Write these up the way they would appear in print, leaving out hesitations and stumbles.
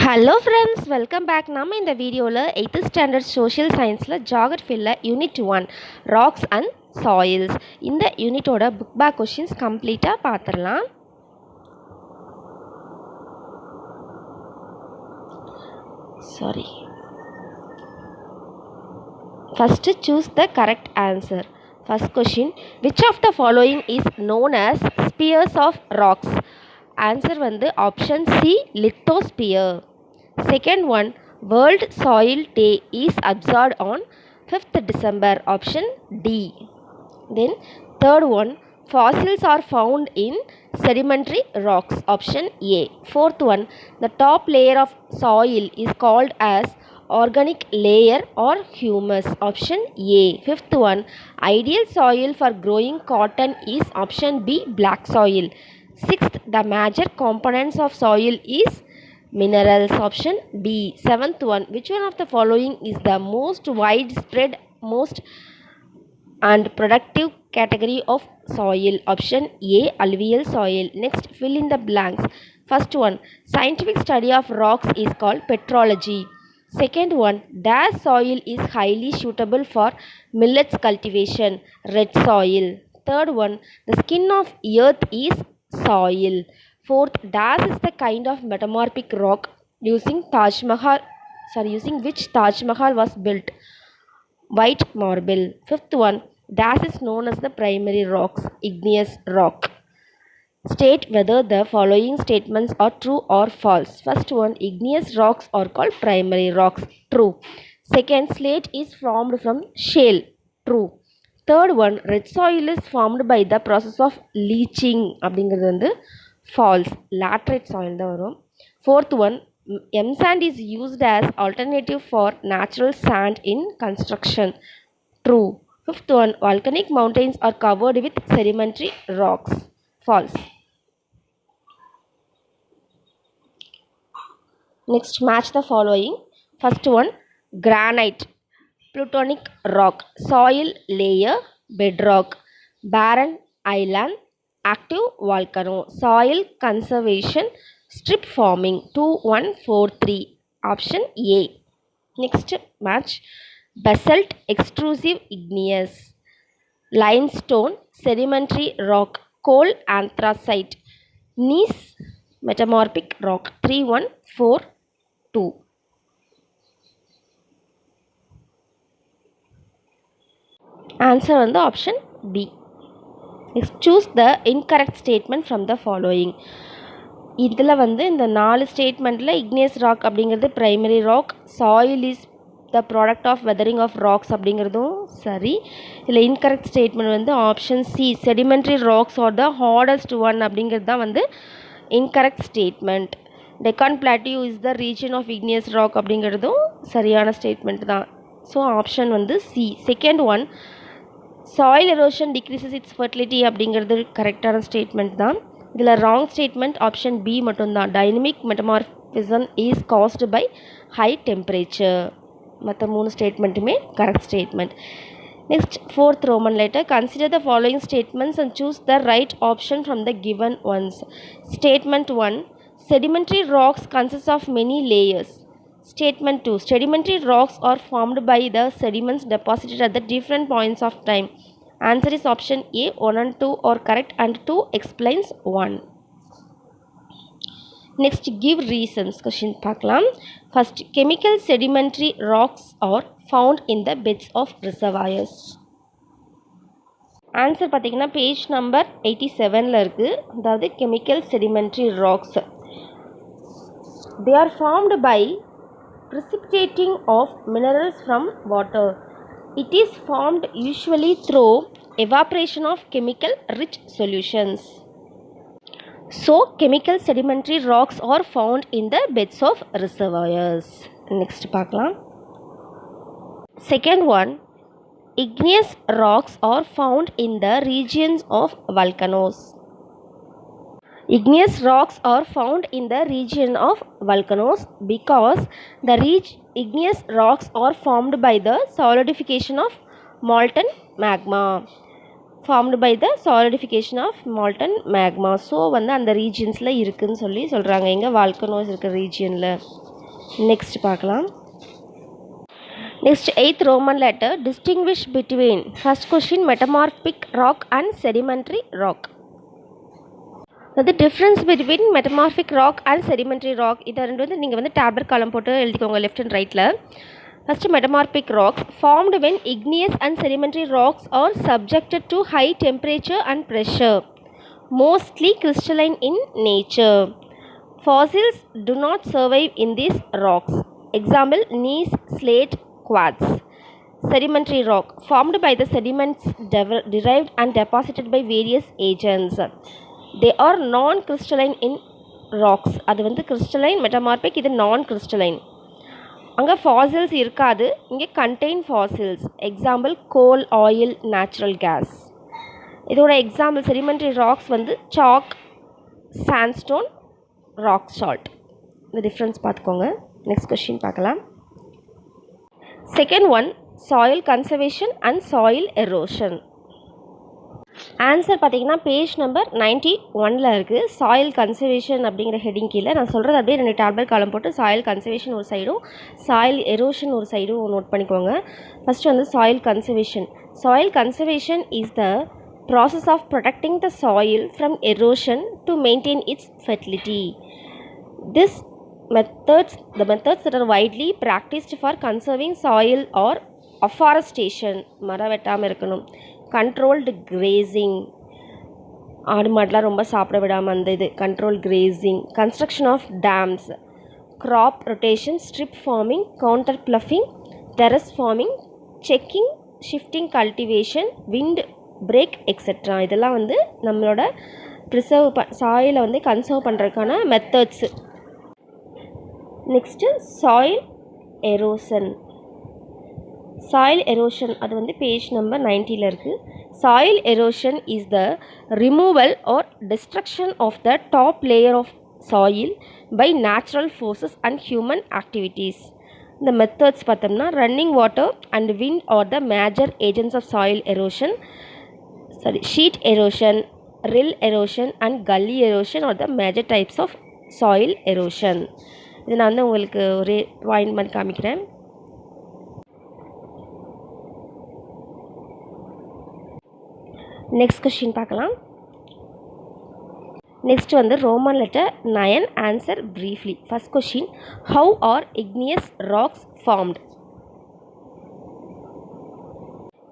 Hello friends, welcome back. நம்ம இந்த வீடியோவில் 8th ஸ்டாண்டர்ட் சோஷியல் சயின்ஸில் ஜாகிரஃபியில் யூனிட் 1 ராக்ஸ் அண்ட் சாயில்ஸ் இந்த யூனிட்டோட புக் பேக் கொஷின்ஸ் கம்ப்ளீட்டாக பார்த்துடலாம். First, choose the correct answer. First question, which of the following is known as spheres of rocks? Answer வந்து option C, lithosphere. Second one, World Soil Day is observed on 5th December. Option D. Then third one, fossils are found in sedimentary rocks. Option A. Fourth one, the top layer of soil is called as organic layer or humus. Option A. Fifth one, ideal soil for growing cotton is option B, black soil. Sixth, the major components of soil is minerals. Option B. Seventh one, which one of the following is the most widespread, most and productive category of soil? Option A, alluvial soil. Next, fill in the blanks. First one, scientific study of rocks is called petrology. Second one, dash soil is highly suitable for millets cultivation, red soil. Third one, the skin of earth is soil. Fourth, dash is the kind of metamorphic rock using which Taj Mahal was built, white marble. Fifth one, dash is known as the primary rocks, igneous rock. State whether the following statements are true or false. First one, igneous rocks are called primary rocks. True. Second, slate is formed from shale. True. Third one, red soil is formed by the process of leaching. அப்படிங்கிறது வந்து false. Laterite soil தான் வரும். Fourth one, M sand is used as alternative for natural sand in construction. True. Fifth one, volcanic mountains are covered with sedimentary rocks. False. Next, match the following. First one, granite, plutonic rock, soil layer, bedrock, barren island, active volcano, soil conservation, strip forming. 2, 1, 4, 3. Option A. Next, match basalt, extrusive igneous, limestone, sedimentary rock, coal anthracite, gneiss metamorphic rock. 3, 1, 4, 2. Answer on the option B. Next, choose the incorrect statement from the following. இதில் வந்து இந்த 4 ஸ்டேட்மெண்ட்டில் igneous rock அப்படிங்கிறது primary rock, soil is the product of weathering of rocks அப்படிங்கிறதும் சரி. இதில் incorrect statement வந்து option C, sedimentary rocks are the hardest one அப்படிங்கிறது தான் வந்து incorrect statement. Deccan plateau is the region of igneous rock அப்படிங்கிறதும் சரியான ஸ்டேட்மெண்ட் தான். ஸோ ஆப்ஷன் வந்து C. Second one, soil erosion decreases its fertility அப்படிங்கிறது கரெக்டான ஸ்டேட்மெண்ட் தான். இதில் ராங் ஸ்டேட்மெண்ட் ஆப்ஷன் பி மட்டும்தான். Dynamic metamorphism is caused by high temperature. மற்ற 3 ஸ்டேட்மெண்ட்டுமே correct statement. Next, fourth roman letter, consider the following statements and choose the right option from the given ones. Statement 1, sedimentary rocks consist of many layers. Statement 2, sedimentary rocks are formed by the sediments deposited at the different points of time. Answer is option A. 1 and 2 are correct and 2 explains 1. Next, give reasons. Question பார்க்கலாம். First, chemical sedimentary rocks are found in the beds of reservoirs. Answer பார்த்தீங்கன்னா page number 87ல் இருக்குது. அதாவது chemical sedimentary rocks, they are formed by precipitating of minerals from water. It is formed usually through evaporation of chemical rich solutions. So, chemical sedimentary rocks are found in the beds of reservoirs. Next பார்க்கலாம். Second one, igneous rocks are found in the regions of volcanoes. Igneous rocks are found in the region of volcanoes because the igneous rocks are formed by the solidification of molten magma. Formed by the solidification of molten magma. So வந்து அந்த ரீஜியன்ஸில் இருக்குதுன்னு சொல்கிறாங்க. எங்கே? Volcanoes இருக்கிற ரீஜியனில். Next பார்க்கலாம். Next 8th Roman letter, distinguish between first question metamorphic rock and sedimentary rock. அது difference between metamorphic rock and sedimentary rock இதை ரெண்டு வந்து நீங்கள் வந்து டேப்லெட் காலம் போட்டு எழுதிக்கோங்க லெஃப்ட் அண்ட் ரைட்டில். First metamorphic rocks formed when igneous and sedimentary rocks R subjected to high temperature and pressure, mostly crystalline in nature. Fossils do not survive in these rocks. Example, gneiss, slate, quartz. Sedimentary rock formed by the sediments derived and deposited by various agents. They are non-crystalline in rocks. அது வந்து crystalline, metamorphic, இது non-crystalline. அங்கே fossils இருக்காது, இங்கே contain fossils. Example, coal, oil, natural gas. இதோட example sedimentary rocks வந்து chalk, sandstone, rock salt. இந்த difference பார்த்துக்கோங்க. நெக்ஸ்ட் கொஸ்டின் பார்க்கலாம். Second one, soil conservation and soil erosion. Answer பார்த்தீங்கன்னா பேஜ் நம்பர் 91 இருக்குது. சாயில் கன்சர்வேஷன் அப்படிங்கிற ஹெட்டிங் கீழே நான் சொல்கிறது அப்படியே 2 டேப்லெட் காலம் போட்டு சாயில் கன்சர்வேஷன் ஒரு சைடும் சாயில் எரோஷன் ஒரு சைடும் நோட் பண்ணிக்கோங்க. ஃபஸ்ட்டு வந்து soil conservation. Soil conservation is the process of protecting the soil from erosion to maintain its fertility. The methods that are widely practiced for conserving soil are afforestation, மரம் வெட்டாமல் இருக்கணும், controlled grazing, ஆடு மாடெலாம் ரொம்ப சாப்பிட விடாமல் அந்த இது controlled grazing, construction of dams, crop rotation, strip farming, counter ploughing, terrace farming, checking, shifting cultivation, wind break, etc. இதெல்லாம் வந்து நம்மளோட ப்ரிசர்வ் சாயிலை வந்து கன்சர்வ் பண்ணுறதுக்கான methods. Next soil erosion. Soil erosion அது வந்து பேஜ் நம்பர் 90 இருக்குது. Soil erosion is the removal or destruction of the top layer of soil by natural forces and human activities. இந்த methods பார்த்தோம்னா running water and wind are the major agents of soil erosion. Sheet erosion, rill erosion and gully erosion are the major types of soil erosion. இது நான் வந்து உங்களுக்கு ஒரு point பண்ணி காமிக்கிறேன். Next question பார்க்கலாம். நெக்ஸ்ட் வந்து Roman letter 9, answer briefly. First question, how are igneous rocks formed?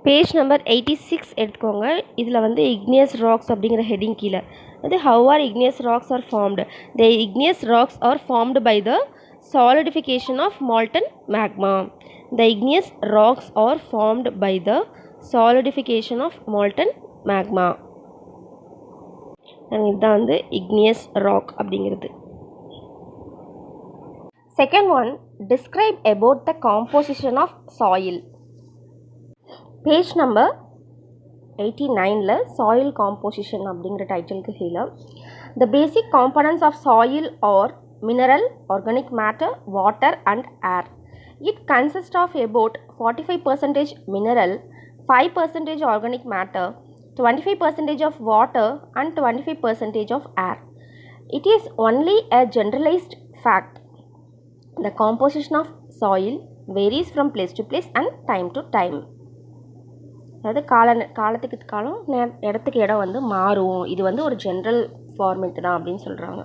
Page number 86 எடுத்துக்கோங்க. இதில் வந்து இக்னியஸ் ராக்ஸ் அப்படிங்கிற ஹெட்டிங் கீழே வந்து how are igneous rocks are formed. The igneous rocks are formed by the solidification of molten magma. The igneous rocks are formed by the solidification of molten magma. இதுதான் வந்து igneous rock அப்படிங்கிறது. Second one, describe about the composition of soil. Page number 89ல soil composition அப்படிங்கிற டைட்டிலுக்கு கீழே the basic components of soil are mineral, organic matter, water and air. It consists of about 45% mineral, 5% organic matter, 25% of water and 25% of air. It is only a generalized fact. The composition of soil varies from place to place and time to time. அதாவது காலத்துக்கு காலம் இடத்துக்கு இடம் வந்து மாறும். இது வந்து ஒரு ஜென்ரல் ஃபார்மேட் தான் அப்படின்னு சொல்கிறாங்க.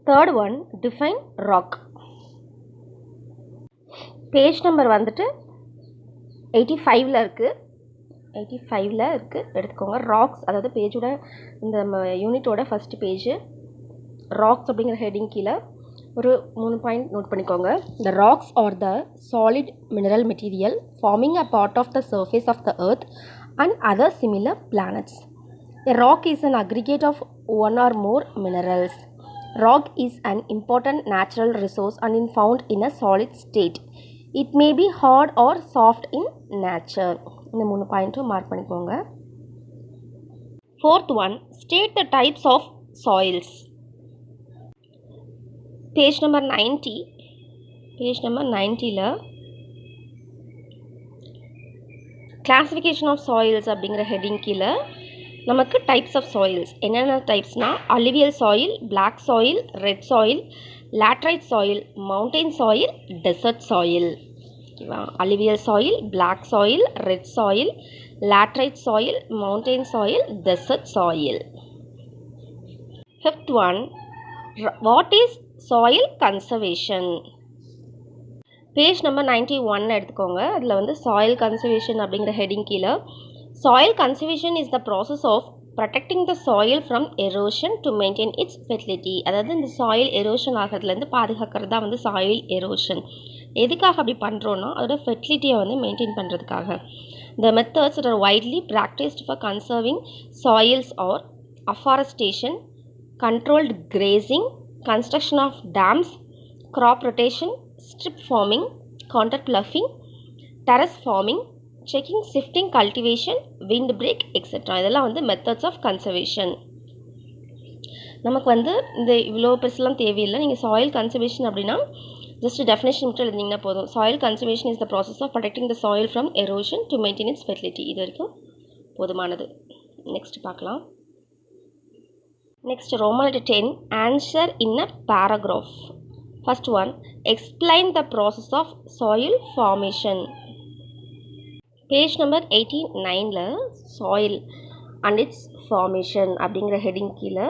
Third one, define rock. Page number வந்துட்டு 85ல் இருக்குது. 85ல் இருக்குது எடுத்துக்கோங்க. ராக்ஸ் அதாவது பேஜோட இந்த யூனிட்டோட ஃபஸ்ட்டு பேஜு ராக்ஸ் அப்படிங்கிற ஹெட்டிங் கீழே ஒரு 3 பாயிண்ட் நோட் பண்ணிக்கோங்க. The rocks are the solid mineral material forming a part of the surface of the earth and other similar planets. A rock is an aggregate of one or more minerals. Rock is an important natural resource and is found in a solid state. It may be hard or soft in nature. இந்த 3 பாயிண்ட்டும் mark பண்ணிக்கோங்க. Fourth one, state the types of soils. Page number 90. Page number 90ல் classification of soils அப்படிங்கிற heading கீழே நமக்கு types of soils என்னென்ன டைப்ஸ்னால் alluvial soil, black soil, red soil, laterite soil, mountain soil, desert soil. ஓகேவா? Alluvial soil, black soil, red soil, laterite soil, mountain soil, desert soil. Fifth one, what is soil conservation? Page number 91 எடுத்துக்கோங்க. அதில் வந்து soil conservation அப்படிங்கிற heading கீழே soil conservation is the process of protecting the soil from erosion to maintain its fertility. அதாவது இந்த soil erosion ஆகிறதுலேருந்து பாதுகாக்கிறது தான் வந்து சாயில் எரோஷன். எதுக்காக அப்படி பண்ணுறோன்னா அதோட ஃபெர்டிலிட்டியை வந்து மெயின்டைன் பண்ணுறதுக்காக. The methods that are widely practiced for conserving soils are afforestation, controlled grazing, construction of dams, crop rotation, strip farming, contour ploughing, terrace farming, checking shifting cultivation, wind break, etc. இதெல்லாம் வந்து methods of conservation. நமக்கு வந்து இந்த இவ்வளோ பெருசுலாம் தேவையில்லை. நீங்கள் soil conservation அப்படின்னா ஜஸ்ட் டெஃபினேஷன் மட்டும் எழுதிங்கன்னா போதும். Soil conservation is the process of protecting the soil from erosion to maintain its fertility. இது வரைக்கும் போதுமானது. நெக்ஸ்ட் பார்க்கலாம். Next, Roman letter 10, answer in a paragraph. First one, explain the process of soil formation. Page number 89ல soil and its formation அப்படிங்கிற heading கீழே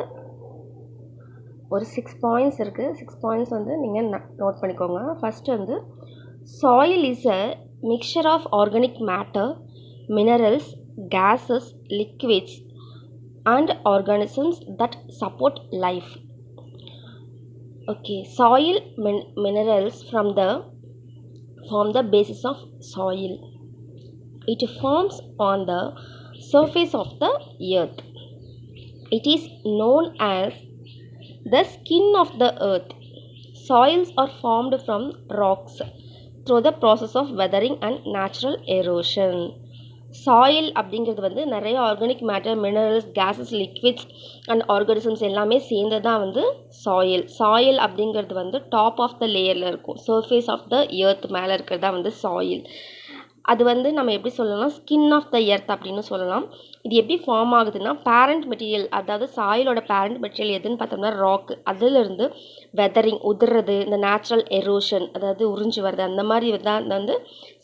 ஒரு 6 points இருக்குது. 6 points வந்து நீங்கள் நோட் பண்ணிக்கோங்க. ஃபஸ்ட்டு வந்து soil is a mixture of organic matter, minerals, gases, liquids and organisms that support life. Okay, soil minerals form the basis of soil. It forms on the surface of the earth. It is known as the skin of the earth. Soils are formed from rocks through the process of weathering and natural erosion. Soil அப்படிங்கிறது வந்து நிறைய organic matter, minerals, gases, liquids and organisms எல்லாமே சேர்ந்து தான் வந்து soil. Soil அப்படிங்கிறது வந்து top of the லேயரில் இருக்கும், சர்ஃபேஸ் ஆஃப் த எர்த் மேலே இருக்கிறது தான் வந்து சாயில். அது வந்து நம்ம எப்படி சொல்லலாம், ஸ்கின் ஆஃப் த எர்த் அப்படின்னு சொல்லலாம். இது எப்படி ஃபார்ம் ஆகுதுன்னா, பேரண்ட் மெட்டீரியல், அதாவது சாயிலோட பேரண்ட் மெட்டீரியல் எதுன்னு பார்த்தோம்னா ராக். அதிலிருந்து வெதரிங், உதிர்றது, இந்த நேச்சுரல் எரோஷன், அதாவது உறிஞ்சி வருது, அந்த மாதிரி தான் வந்து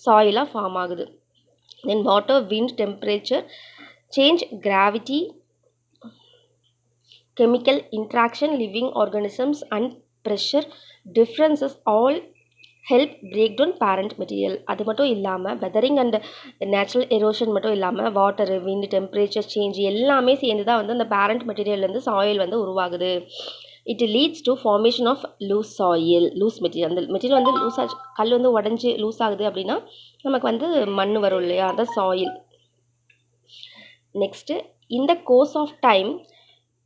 சாயிலாக ஃபார்ம் ஆகுது. Then water, wind, temperature change, gravity, chemical interaction, living organisms and pressure differences all help break down parent material. அது மட்டும் இல்லாமல் வெதரிங் அண்ட் நேச்சுரல் எரோஷன் மட்டும் இல்லாமல் வாட்டர், விண்ட், டெம்பரேச்சர் சேஞ்ச் எல்லாமே சேர்ந்து தான் வந்து அந்த பேரண்ட் மெட்டீரியல்லேருந்து சாயில் வந்து உருவாகுது. It leads to formation of loose soil, loose material. அந்த மெட்டீரியல் வந்து லூஸ் ஆச்சு, கல் வந்து உடஞ்சி லூஸ் ஆகுது அப்படின்னா நமக்கு வந்து மண் வரும் இல்லையா, அதான் soil. Next, in the course of time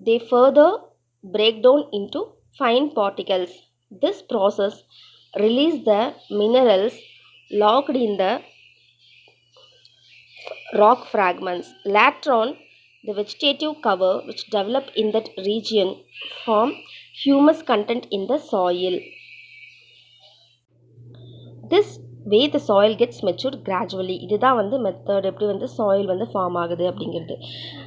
they further break down into fine particles. This process release the minerals locked in the rock fragments. Later on, the vegetative cover which develop in that region form humus content in the soil. This way the soil gets matured gradually. இதுதான் வந்து method, எப்படி வந்து soil வந்து form ஆகுது அப்படிங்கிறது.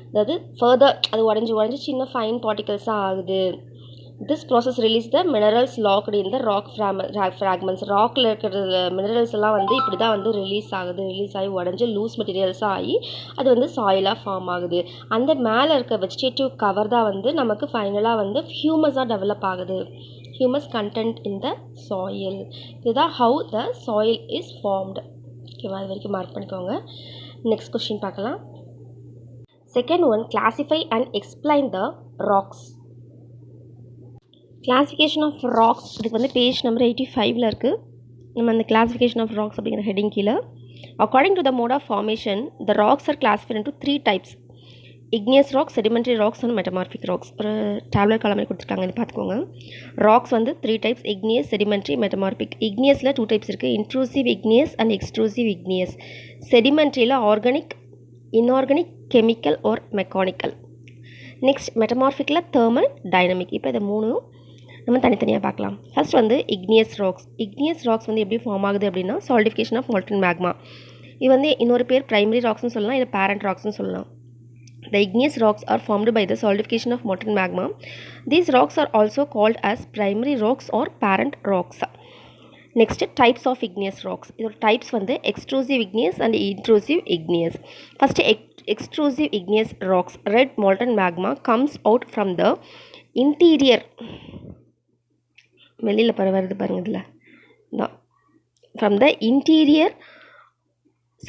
அதாவது further அது உடஞ்சி சின்ன ஃபைன் பார்ட்டிகல்ஸாக ஆகுது. This process release the minerals locked in the rock fragments. ராக்கில் இருக்கிற மினரல்ஸ் எல்லாம் வந்து இப்படி தான் வந்து ரிலீஸ் ஆகி உடஞ்சி லூஸ் மெட்டீரியல்ஸாக ஆகி அது வந்து சாயிலாக ஃபார்ம் ஆகுது. அந்த மேலே இருக்க வெஜிடேட்டிவ் கவர் தான் வந்து நமக்கு ஃபைனலாக வந்து ஹியூமஸாக டெவலப் ஆகுது. Humus content in the soil. இதுதான் how the soil is formed. ஓகேவா, அது வரைக்கும் மார்க் பண்ணிக்கோங்க. நெக்ஸ்ட் கொஸ்டின் பார்க்கலாம். Second one, classify and explain the rocks. Classification of rocks, இதுக்கு வந்து பேஜ் நம்பர் 85ல் இருக்குது. நம்ம அந்த கிளாசிஃபிகேஷன் ஆஃப் ராக்ஸ் அப்படிங்கிற ஹெட்டிங் கீழே, according to the mode of formation the rocks are classified into 3 types: igneous rocks, sedimentary rocks and metamorphic rocks. ஒரு tablet காலமே கொடுத்துருக்காங்கன்னு பார்த்துக்கோங்க. ராக்ஸ் வந்து 3 டைப்ஸ்: இக்னியஸ், செடிமெண்ட்ரி, மெட்டமார்பிக். இக்னியஸில் 2 டைப்ஸ் இருக்குது: intrusive igneous and extrusive igneous. செடிமெண்ட்ரியில் organic, inorganic, chemical or mechanical. Next மெட்டமார்பிக்கில் thermal, dynamic. இப்போ இதை 3 நம்ம தனித்தனியாக பார்க்கலாம். ஃபர்ஸ்ட் வந்து இக்னியஸ் ராக்ஸ். இக்னியஸ் ராக்ஸ் வந்து எப்படி ஃபார்ம் ஆகுது அப்படின்னா, சாலிடிஃபிகேஷன் ஆஃப் மால்டன் மேக்மா. இது வந்து இன்னொரு பேர் பிரைமரி ராக்ஸ்னு சொல்லலாம், இது பேரண்ட் ராக்ஸ்னு சொல்லலாம். The igneous rocks are formed by the solidification of molten magma. These rocks are also called as primary rocks or parent rocks. Next, types of igneous rocks. இதோட types வந்து extrusive igneous and intrusive igneous. First, extrusive igneous rocks. Red molten magma comes out from the interior. வெளியில் வருது பாருங்க இதில். From the interior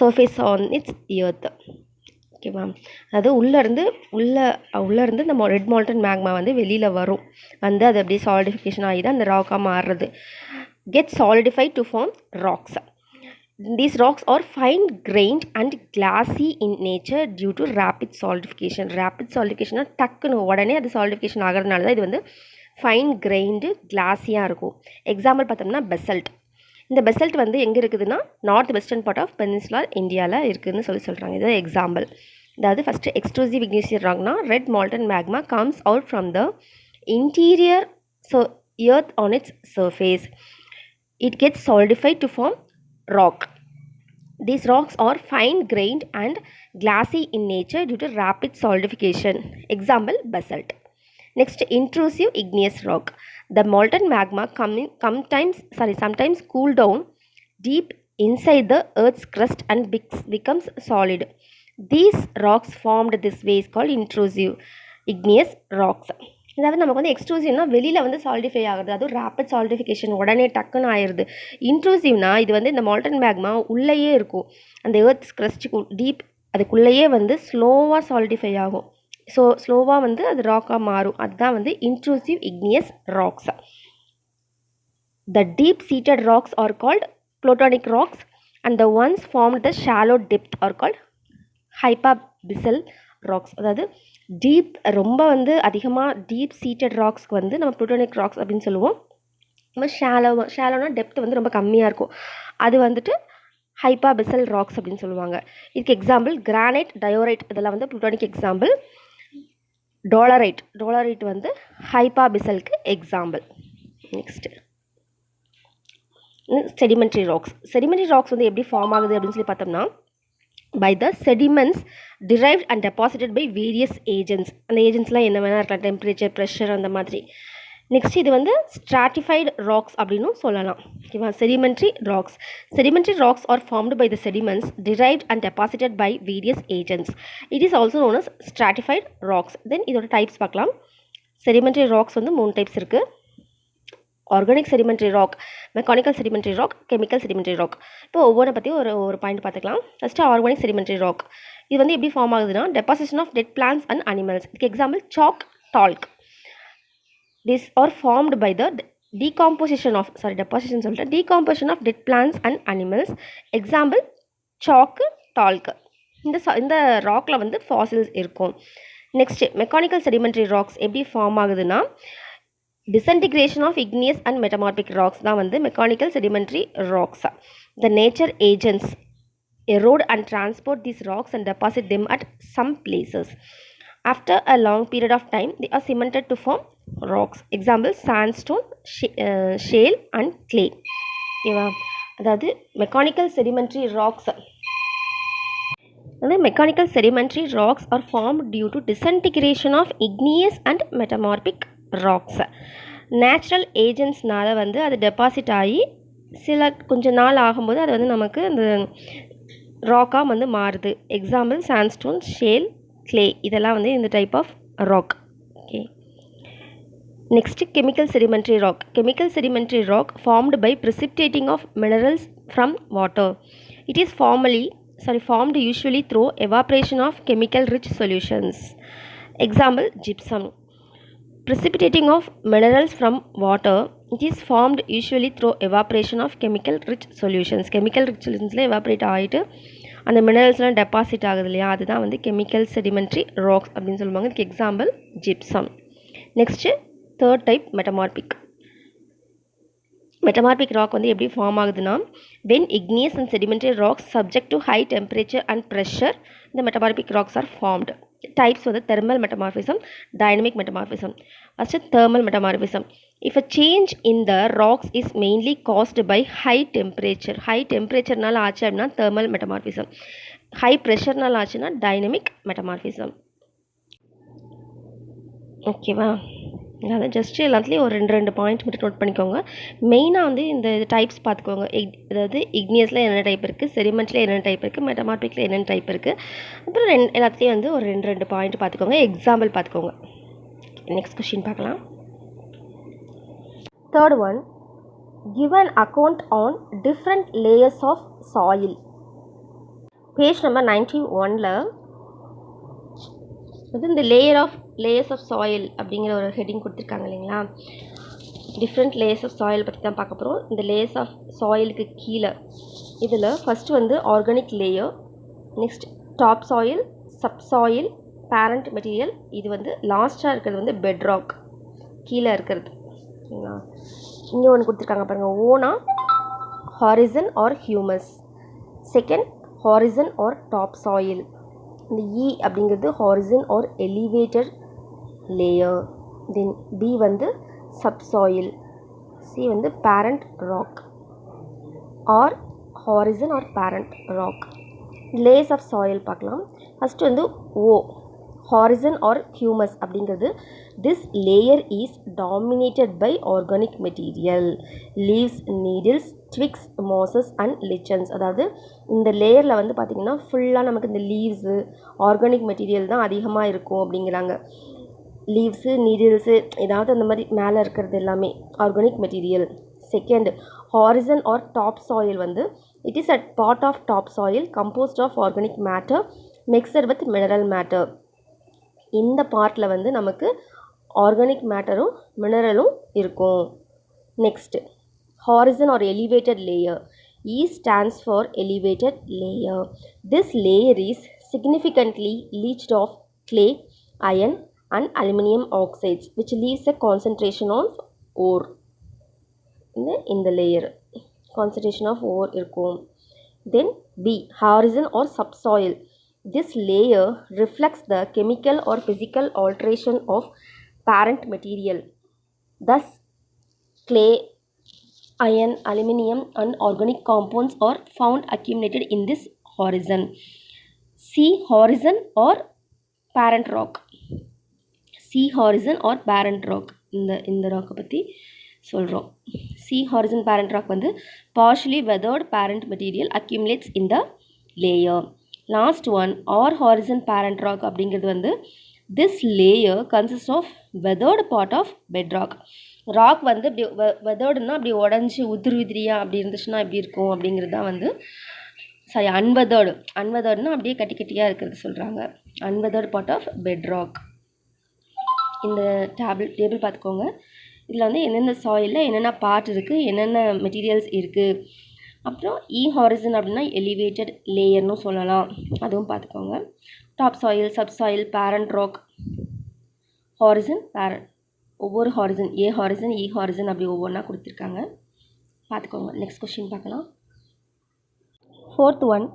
surface on its earth. ஓகேவா, அதாவது உள்ளேருந்து இந்த ரெட் மால்டன் மேக்மா வந்து வெளியில் வரும், வந்து அது அப்படியே சாலிடிஃபிகேஷன் ஆகி தான் அந்த ராக்காக மாறுறது. Get solidified to form rocks. These rocks are fine grained and glassy in nature due to rapid solidification. Rapid solidification டக்குன்னு உடனே அது சாலிடிஃபிகேஷன் ஆகிறதுனால தான் இது வந்து ஃபைன் கிரைண்டு கிளாஸியாக இருக்கும். எக்ஸாம்பிள் பார்த்தோம்னா பெசல்ட். இந்த பெசல்ட் வந்து எங்கே இருக்குதுன்னா north western part of peninsular இந்தியாவில் இருக்குதுன்னு சொல்கிறாங்க. இது எக்ஸாம்பிள். அதாவது ஃபஸ்ட்டு எக்ஸ்ட்ரூசிவ் igneous rockனா red molten magma comes out from the interior earth on its surface. It gets solidified to form rock. These rocks are fine grained and glassy in nature due to rapid solidification. Example, basalt. Next, intrusive igneous rock. The molten magma sometimes cool down deep inside the earth's crust and becomes solid. These rocks formed this way is called intrusive igneous rocks. அதாவது நமக்கு வந்து எக்ஸ்ட்ரூசிவ்னா வெளியில் வந்து solidify ஆகுது, அதுவும் rapid சாலிடிஃபிகேஷன் உடனே டக்குன்னு ஆயிடுது. இன்ட்ரூசிவ்னா இது வந்து இந்த மால்டன் மேக்மா உள்ளேயே இருக்கும், அந்த எர்த் கிரஸ்ட்டுக்கு டீப் அதுக்குள்ளேயே வந்து ஸ்லோவாக சாலிடிஃபை ஆகும். ஸோ ஸ்லோவாக வந்து அது ராக்காக மாறும். அதுதான் வந்து intrusive igneous rocks. The deep seated rocks are called plutonic rocks and the ones formed at the shallow depth are called hypabyssal rocks. அதாவது டீப் ரொம்ப வந்து அதிகமாக டீப் சீட்டட் ராக்ஸ்க்கு வந்து நம்ம ப்ளூட்டோனிக் ராக்ஸ் அப்படின்னு சொல்லுவோம். நம்ம ஷாலோனா டெப்த் வந்து ரொம்ப கம்மியாக இருக்கும், அது வந்துட்டு ஹைபாபிசல் ராக்ஸ் அப்படின்னு சொல்லுவாங்க. இதுக்கு எக்ஸாம்பிள் கிரானைட், டயோரைட் இதெல்லாம் வந்து ப்ளூட்டோனிக் எக்ஸாம்பிள். டோலரைட் வந்து ஹைபாபிசலுக்கு example. Next sedimentary rocks. Sedimentary rocks வந்து எப்படி ஃபார்ம் ஆகுது அப்படின்னு சொல்லி பார்த்தோம்னா by the sediments derived and deposited by various agents. அந்த ஏஜென்ட்ஸ்லாம் என்ன வேணால் இருக்கலாம், டெம்பரேச்சர், ப்ரெஷர் அந்த மாதிரி. நெக்ஸ்ட் இது வந்து ஸ்ட்ராட்டிஃபைடு ராக்ஸ் அப்படின்னும் சொல்லலாம். ஓகேவா, sedimentary rocks are formed by the sediments derived and deposited by various agents. It is also known as stratified rocks. Then இதோட டைப்ஸ் பார்க்கலாம். செடிமெண்ட்ரி ராக்ஸ் வந்து 3 டைப்ஸ் இருக்குது. Organic sedimentary rock, mechanical sedimentary rock, chemical sedimentary rock. இப்போ ஒவ்வொன்றை பற்றி ஒரு point பார்த்துக்கலாம். First organic sedimentary rock. இது வந்து எப்படி ஃபார்ம் ஆகுதுன்னா deposition of dead plants and animals. இதுக்கு example chalk, talc. These are formed by the decomposition of dead plants and animals. Example chalk, talc. இந்த ராக்கில் வந்து ஃபாசில்ஸ் இருக்கும். நெக்ஸ்ட்டு மெக்கானிக்கல் செடிமெண்ட்ரி ராக்ஸ் எப்படி ஃபார்ம் ஆகுதுன்னா disintegration of igneous and metamorphic rocks தான் வந்து mechanical sedimentary rocks. The nature agents erode and transport these rocks and deposit them at some places. After a long period of time, they are cemented to form rocks. Example, sandstone, shale and clay. ஓகேவா, அதாவது mechanical sedimentary rocks வந்து mechanical sedimentary rocks are formed due to disintegration of igneous and metamorphic rocks. Natural ஏஜென்ட்ஸ்னால் வந்து அது deposit ஆகி கொஞ்சம் நாள் ஆகும்போது அது வந்து நமக்கு அந்த ராக்காக வந்து மாறுது. எக்ஸாம்பிள் சாண்ட்ஸ்டோன், ஷேல், கிளே இதெல்லாம் வந்து இந்த type of rock. Okay, next chemical sedimentary rock formed by precipitating of minerals from water. It is formed usually through evaporation of chemical rich solutions. Example, gypsum. Precipitating of minerals from water, it is formed usually through evaporation of chemical rich solutions. Chemical rich solutionsல evaporate ஆகிட்டு அந்த மினரல்ஸ்லாம் deposit ஆகுது இல்லையா, அதுதான் வந்து chemical sedimentary rocks அப்படின்னு சொல்லுவாங்க. இதுக்கு example gypsum. Next third type metamorphic rock வந்து எப்படி ஃபார்ம் ஆகுதுன்னா when igneous and sedimentary rocks subject to high temperature and pressure, the metamorphic rocks are formed. Types வந்து thermal metamorphism, dynamic metamorphism. First, thermal metamorphism. If a change in the rocks is mainly caused by high temperatureனால ஆச்சு அப்படின்னா thermal metamorphism. High pressureனால ஆச்சுன்னா dynamic metamorphism. ஓகேவா? அதாவது just எல்லாத்துலேயும் ஒரு 2 point மட்டும் note பண்ணிக்கோங்க. மெயினாக வந்து இந்த டைப்ஸ் பார்த்துக்கோங்க. அதாவது இக்னியஸில் என்னென்ன டைப் இருக்குது, செடிமெண்ட்டில் என்னென்ன டைப் இருக்குது, மெட்டமார்பிக்கில் என்னென்ன டைப் இருக்குது. அப்புறம் எல்லாத்துலேயும் வந்து ஒரு 2 பாயிண்ட் பார்த்துக்கோங்க. எக்ஸாம்பிள் பார்த்துக்கோங்க. நெக்ஸ்ட் கொஷின் பார்க்கலாம். Third one, give an account on different layers of soil. Page number 91ல் வந்து இந்த லேயர்ஸ் ஆஃப் சாயில் அப்படிங்கிற ஒரு ஹெட்டிங் கொடுத்துருக்காங்க இல்லைங்களா. டிஃப்ரெண்ட் லேயர்ஸ் ஆஃப் சாயில் பற்றி தான் பார்க்க போகிறோம். இந்த லேயர்ஸ் ஆஃப் சாயிலுக்கு கீழே இதில் ஃபஸ்ட்டு வந்து organic layer, next top soil, subsoil, parent material, இது வந்து லாஸ்ட்டாக இருக்கிறது வந்து பெட்ராக், கீழே இருக்கிறது ஓகேங்களா. இங்கே ஒன்று கொடுத்துருக்காங்க பாருங்கள், ஓனா horizon or humus. Second horizon or top soil. இந்த இ அப்படிங்கிறது horizon or elevated layer. Then B வந்து சப்சாயில், சி வந்து parent rock or horizon or parent rock. Layers of soil பார்க்கலாம். ஃபஸ்ட்டு வந்து ஓ ஹாரிசன் ஆர் ஹியூமஸ் அப்படிங்கிறது, this layer is dominated by organic material, leaves, needles, twigs, mosses and lichens. அதாவது இந்த லேயரில் வந்து பார்த்திங்கன்னா ஃபுல்லாக நமக்கு இந்த லீவ்ஸு, ஆர்கானிக் மெட்டீரியல் தான் அதிகமாக இருக்கும் அப்படிங்கிறாங்க. லீவ்ஸு, நீடில்ஸு, ஏதாவது அந்த மாதிரி மேலே இருக்கிறது எல்லாமே organic material. Second horizon or top soil வந்து, it is at part of top soil composed of organic matter mixed with mineral matter. இந்த பார்ட்டில் வந்து நமக்கு ஆர்கானிக் மேட்டரும் மினரலும் இருக்கும். Next horizon or elevated layer, E stands for elevated layer. This layer is significantly leached of clay, iron and aluminum oxides which leaves a concentration of ore. இந்த layer concentration of ore இருக்கும். Then B horizon or subsoil. This layer reflects the chemical or physical alteration of parent material. Thus, clay, iron, aluminum and organic compounds are found accumulated in this horizon. C horizon or parent rock. C horizon or parent rock. இந்த ராக்கை பற்றி சொல்கிறோம். C horizon parent rock வந்து partially weathered parent material accumulates in the layer. Last one or horizon parent rock அப்படிங்கிறது வந்து, this layer consist of weathered part of bedrock. Rock வந்து இப்படி வெதர்டுன்னா அப்படி உடஞ்சி உதிரியாக அப்படி இருந்துச்சுன்னா எப்படி இருக்கும் அப்படிங்கிறது தான் வந்து அன்வெதர்டுனா அப்படியே கட்டி கட்டியாக இருக்கிறது சொல்கிறாங்க. அன்வெதர்டு பார்ட் ஆஃப் பெட்ராக். இந்த டேபிள் பார்த்துக்கோங்க. இதில் வந்து என்னென்ன சாயிலில் என்னென்ன பார்ட் இருக்குது, என்னென்ன மெட்டீரியல்ஸ் இருக்குது. அப்புறம் இ ஹாரிசன் அப்படின்னா எலிவேட்டட் லேயர்னு சொல்லலாம், அதுவும் பார்த்துக்கோங்க. Top soil, sub soil, parent rock, horizon, parent, ஒவ்வொரு horizon, A horizon, E horizon அப்படி ஒவ்வொன்றா கொடுத்துருக்காங்க, பார்த்துக்கோங்க. நெக்ஸ்ட் கொஸ்டின் பார்க்கலாம். Fourth one,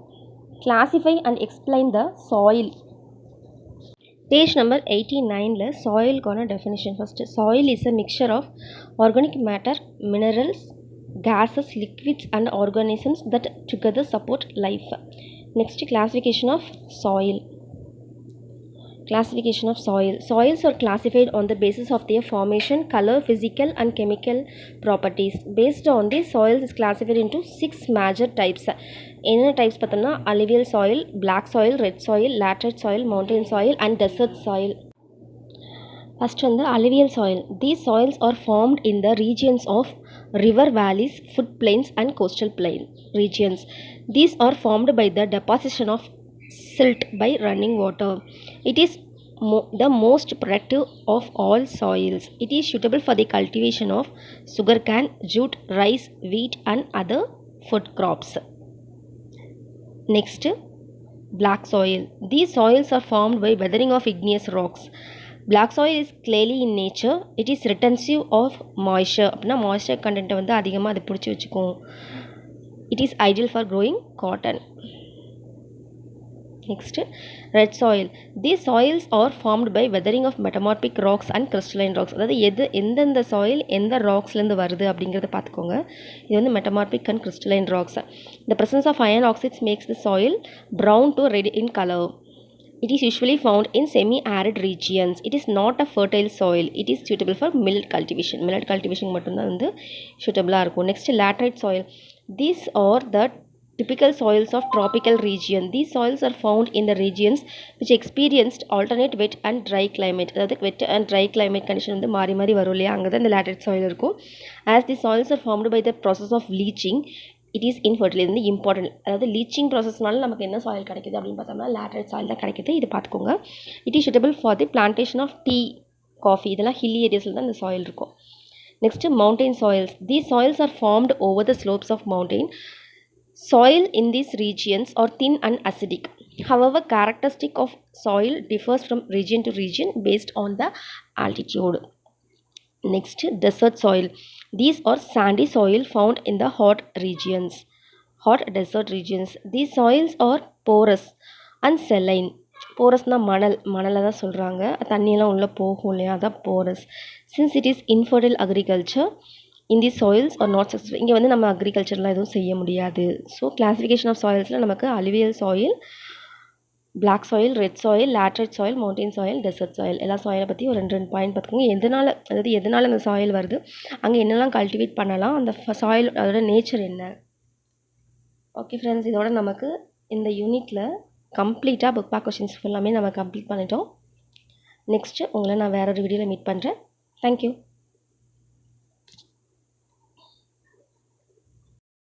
classify and explain the soil. Page number 89ல் சாயிலுக்கான definition. First, soil is a mixture of organic matter, minerals, gases, liquids and organisms that together support life. Next, classification of soil. Soils are classified on the basis of their formation, color, physical and chemical properties. Based on this, soils is classified into 6 major types. என்னென்ன types பார்த்தோம்னா, alluvial soil, black soil, red soil, laterite soil, mountain soil and desert soil. First வந்து alluvial soil. These soils are formed in the regions of river valleys, floodplains and coastal plain regions. These are formed by the deposition of silt by running water. It is the most productive of all soils. It is suitable for the cultivation of sugarcane, jute, rice, wheat and other food crops. Next, black soil. These soils are formed by weathering of igneous rocks. Black soil is clayey in nature. It is retentive of moisture. அப்படின்னா moisture கண்டென்ட்டை வந்து அதிகமாக அது பிடிச்சி வச்சுக்கும். It is ideal for growing cotton. Next, red soil. These soils are formed by weathering of metamorphic rocks and crystalline rocks. அதாவது எந்தெந்த soil எந்த ராக்ஸ்லேருந்து வருது அப்படிங்கிறத பார்த்துக்கோங்க. இது வந்து metamorphic and crystalline rocks. The presence of iron oxides makes the soil brown to red in color. It is usually found in semi-arid regions. It is not a fertile soil. It is suitable for millet cultivation. Millet cultivation மட்டும்தான் வந்து suitable-ஆ இருக்கும். Next, laterite soil. These are the typical soils of tropical region. These soils are found in the regions which experienced alternate wet and dry climate. அதாவது wet and dry climate condition வந்து மாறி மாறி வரும் இல்லையா, அங்கே தான் இந்த laterite soil இருக்கும். As the soils are formed by the process of leaching, it is infertile. இது வந்து இம்பார்ட்டன்ட். அதாவது லீச்சிங் ப்ராசஸ்னால நமக்கு என்ன சாயில் கிடைக்குது அப்படின்னு பார்த்தோம்னா லேட்டரைட் சாயில் தான் கிடைக்குது. இது பார்த்துக்கோங்க. It is suitable for the plantation of tea, coffee, இதெல்லாம் ஹில்லி ஏரியாஸில் தான் இந்த சாயில் இருக்கும். Next mountain soils. These soils are formed over the slopes of mountain. Soil in these regions are thin and acidic. However, characteristic of soil differs from region to region based on the altitude. Next, desert soil. These are sandy soil found in the hot regions, hot desert regions. These soils are porous and saline. போரஸ்னால் மணலை தான் சொல்கிறாங்க. தண்ணியெல்லாம் உள்ளே போகும் இல்லையா, அதான் porous. Since it is infertile agriculture in the soils are not successful. இங்கே வந்து நம்ம அக்ரிகல்ச்சர்லாம் எதுவும் செய்ய முடியாது. ஸோ கிளாஸிஃபிகேஷன் ஆஃப் சாயில்ஸில் நமக்கு alluvial soil, black soil, red soil, laterite soil, mountain soil, desert soil, எல்லா சாயிலை பற்றி ஒரு 2 பாயிண்ட் பார்த்துக்கோங்க. எதனால் அந்த சாயில் வருது, அங்கே என்னெல்லாம் கல்டிவேட் பண்ணலாம், அந்த சாயில் அதோட நேச்சர் என்ன. ஓகே ஃப்ரெண்ட்ஸ், இதோட நமக்கு இந்த யூனிட்டில் கம்ப்ளீட்டாக புக் பேக் கொஷின்ஸ் ஃபுல்லாமே நம்ம கம்ப்ளீட் பண்ணிட்டோம். நெக்ஸ்ட்டு உங்களை நான் வேறு ஒரு வீடியோவில் மீட் பண்ணுறேன். தேங்க்யூ.